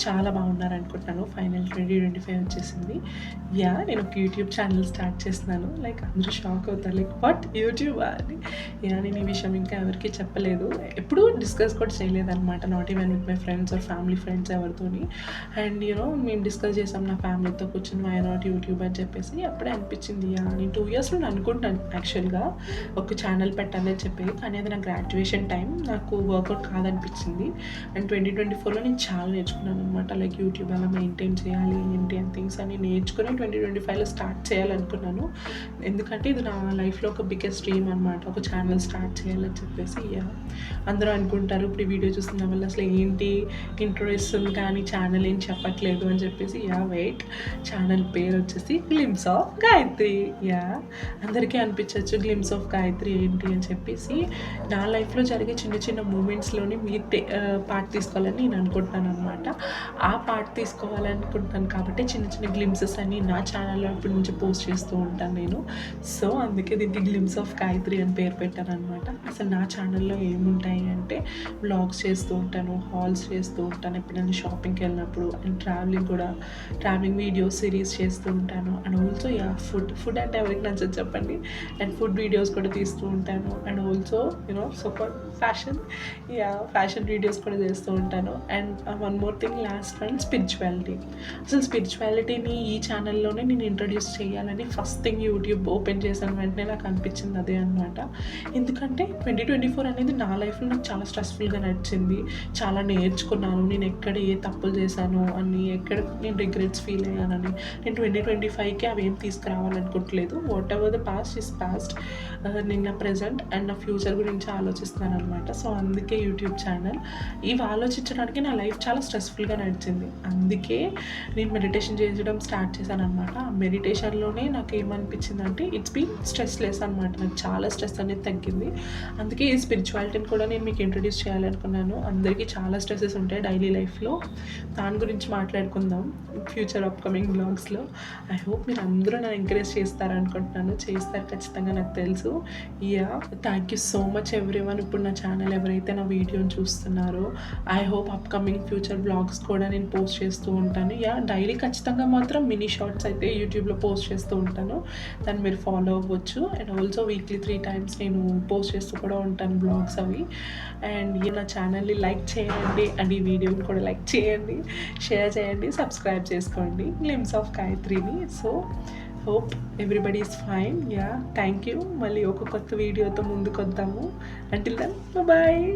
చాలా బాగున్నారు అనుకుంటున్నాను. ఫైనల్ 2025 వచ్చేసింది. నేను ఒక యూట్యూబ్ ఛానల్ స్టార్ట్ చేస్తున్నాను. లైక్ అందరూ షాక్ అవుతారు, లైక్ వాట్ యూట్యూబా అని. నేను ఈ విషయం ఇంకా ఎవరికీ చెప్పలేదు, ఎప్పుడూ డిస్కస్ కూడా చేయలేదన్నమాట, not even with my friends or family friends ఎవరితోని. అండ్ మేము డిస్కస్ చేసాం నా ఫ్యామిలీతో కూర్చొని వై నాట్ యూట్యూబ్ అని చెప్పేసి. అప్పుడే అనిపించింది నేను 2 years నుండి అనుకుంటాను యాక్చువల్గా ఒక ఛానల్ పెట్టాలని చెప్పి, కానీ అది నా గ్రాడ్యుయేషన్ టైం నాకు వర్కౌట్ కాదనిపించింది. అండ్ 2024లో నేను చాలా నేర్చుకున్నాను అనమాట, లైక్ యూట్యూబ్ ఎలా మెయింటైన్ చేయాలి ఏంటి అండ్ థింగ్స్ అని నేర్చుకుని 2025లో స్టార్ట్ చేయాలనుకున్నాను. ఎందుకంటే ఇది నా లైఫ్లో ఒక బిగ్గెస్ట్ డ్రీమ్ అనమాట, ఒక ఛానల్ స్టార్ట్ చేయాలని చెప్పేసి. అందరూ అనుకుంటారు ఇప్పుడు ఈ వీడియో చూస్తున్న వల్ల అసలు ఏంటి ఇంట్రో ఇస్తుంది కానీ ఛానల్ ఏం చెప్పట్లేదు అని చెప్పేసి. వెయిట్, ఛానల్ పేరు వచ్చేసి గ్లిమ్స్ ఆఫ్ గాయత్రి. అందరికీ అనిపించవచ్చు గ్లిమ్స్ ఆఫ్ గాయత్రి ఏంటి అని చెప్పేసి. నా లైఫ్లో జరిగే చిన్న చిన్న మూమెంట్స్లోని మీరు పార్ట్ తీసుకోవాలని నేను అనుకుంటున్నాను అనమాట. ఆ పార్ట్ తీసుకోవాలనుకుంటాను కాబట్టి చిన్న చిన్న గ్లిమ్సెస్ అని నా ఛానల్లో ఇప్పటి నుంచి పోస్ట్ చేస్తూ ఉంటాను నేను. సో అందుకే దీనికి గ్లిమ్స్ ఆఫ్ గాయత్రి అని పేరు పెట్టాను అనమాట. అసలు నా ఛానల్లో ఏముంటాయి అంటే వ్లాగ్స్ చేస్తూ ఉంటాను, హాల్స్ చేస్తూ ఉంటాను, ఎప్పుడైనా షాపింగ్కి వెళ్ళినప్పుడు, అండ్ ట్రావెలింగ్ వీడియోస్ సిరీస్ చేస్తూ ఉంటాను. అండ్ ఆల్సో ఫుడ్ అంటే ఎవరికి నచ్చదు చెప్పండి, అండ్ ఫుడ్ వీడియోస్ కూడా తీస్తూ ఉంటాను. And also super fashion videos కూడా చేస్తూ ఉంటాను. And one more thing, last one, spirituality. అసలు స్పిరిచువాలిటీని ఈ ఛానల్లోనే నేను ఇంట్రడ్యూస్ చేయాలని ఫస్ట్ థింగ్ యూట్యూబ్ ఓపెన్ చేసిన వెంటనే నాకు అనిపించింది అదే అనమాట. ఎందుకంటే 2024 అనేది నా లైఫ్లో నాకు చాలా స్ట్రెస్ఫుల్గా నడిచింది, చాలా నేర్చుకున్నాను, నేను ఎక్కడ ఏ తప్పులు చేశాను అని, ఎక్కడ నేను రిగ్రెట్స్ ఫీల్ అయ్యానని. నేను 2025కి అవి ఏం తీసుకురావాలనుకోవట్లేదు. Whatever the past is past. నేను నా ప్రజెంట్ అండ్ నా ఫ్యూచర్ గురించి ఆలోచిస్తున్నాను అనమాట. సో అందుకే యూట్యూబ్ ఛానల్. ఇవి ఆలోచించడానికి నా లైఫ్ చాలా స్ట్రెస్ఫుల్గా నడిచింది, అందుకే నేను మెడిటేషన్ చేయడం స్టార్ట్ చేశాను అనమాట. ఆ మెడిటేషన్లోనే నాకు ఏమనిపించింది అంటే ఇట్స్ బీన్ స్ట్రెస్ లెస్ అనమాట, నాకు చాలా స్ట్రెస్ అనేది తగ్గింది. అందుకే ఈ స్పిరిచువాలిటీని కూడా నేను మీకు ఇంట్రడ్యూస్ చేయాలనుకున్నాను. అందరికీ చాలా స్ట్రెస్సెస్ ఉంటాయి డైలీ లైఫ్లో, దాని గురించి మాట్లాడుకుందాం ఫ్యూచర్ అప్కమింగ్ బ్లాగ్స్లో. ఐ హోప్ మీరు అందరూ నన్ను ఎంకరేజ్ చేస్తారనుకుంటున్నాను, చేస్తారు ఖచ్చితంగా నాకు తెలుసు. Thank you so much everyone. ఇప్పుడు నా ఛానల్ ఎవరైతే నా వీడియోని చూస్తున్నారో, I hope upcoming future blogs కూడా నేను పోస్ట్ చేస్తూ ఉంటాను. డైలీ ఖచ్చితంగా మాత్రం మినీ షార్ట్స్ అయితే యూట్యూబ్లో పోస్ట్ చేస్తూ ఉంటాను, దాన్ని మీరు ఫాలో అవ్వచ్చు. అండ్ ఆల్సో వీక్లీ 3 times నేను పోస్ట్ చేస్తూ కూడా ఉంటాను బ్లాగ్స్ అవి. అండ్ నా ఛానల్ని లైక్ చేయండి, అండ్ ఈ వీడియోని కూడా లైక్ చేయండి, షేర్ చేయండి, సబ్స్క్రైబ్ చేసుకోండి గ్లిమ్స్ ఆఫ్ గాయత్రిని. So hope everybody is fine. Thank you. మళ్ళీ ఒక కొత్త వీడియోతో ముందుకు వద్దాము. Until then bye.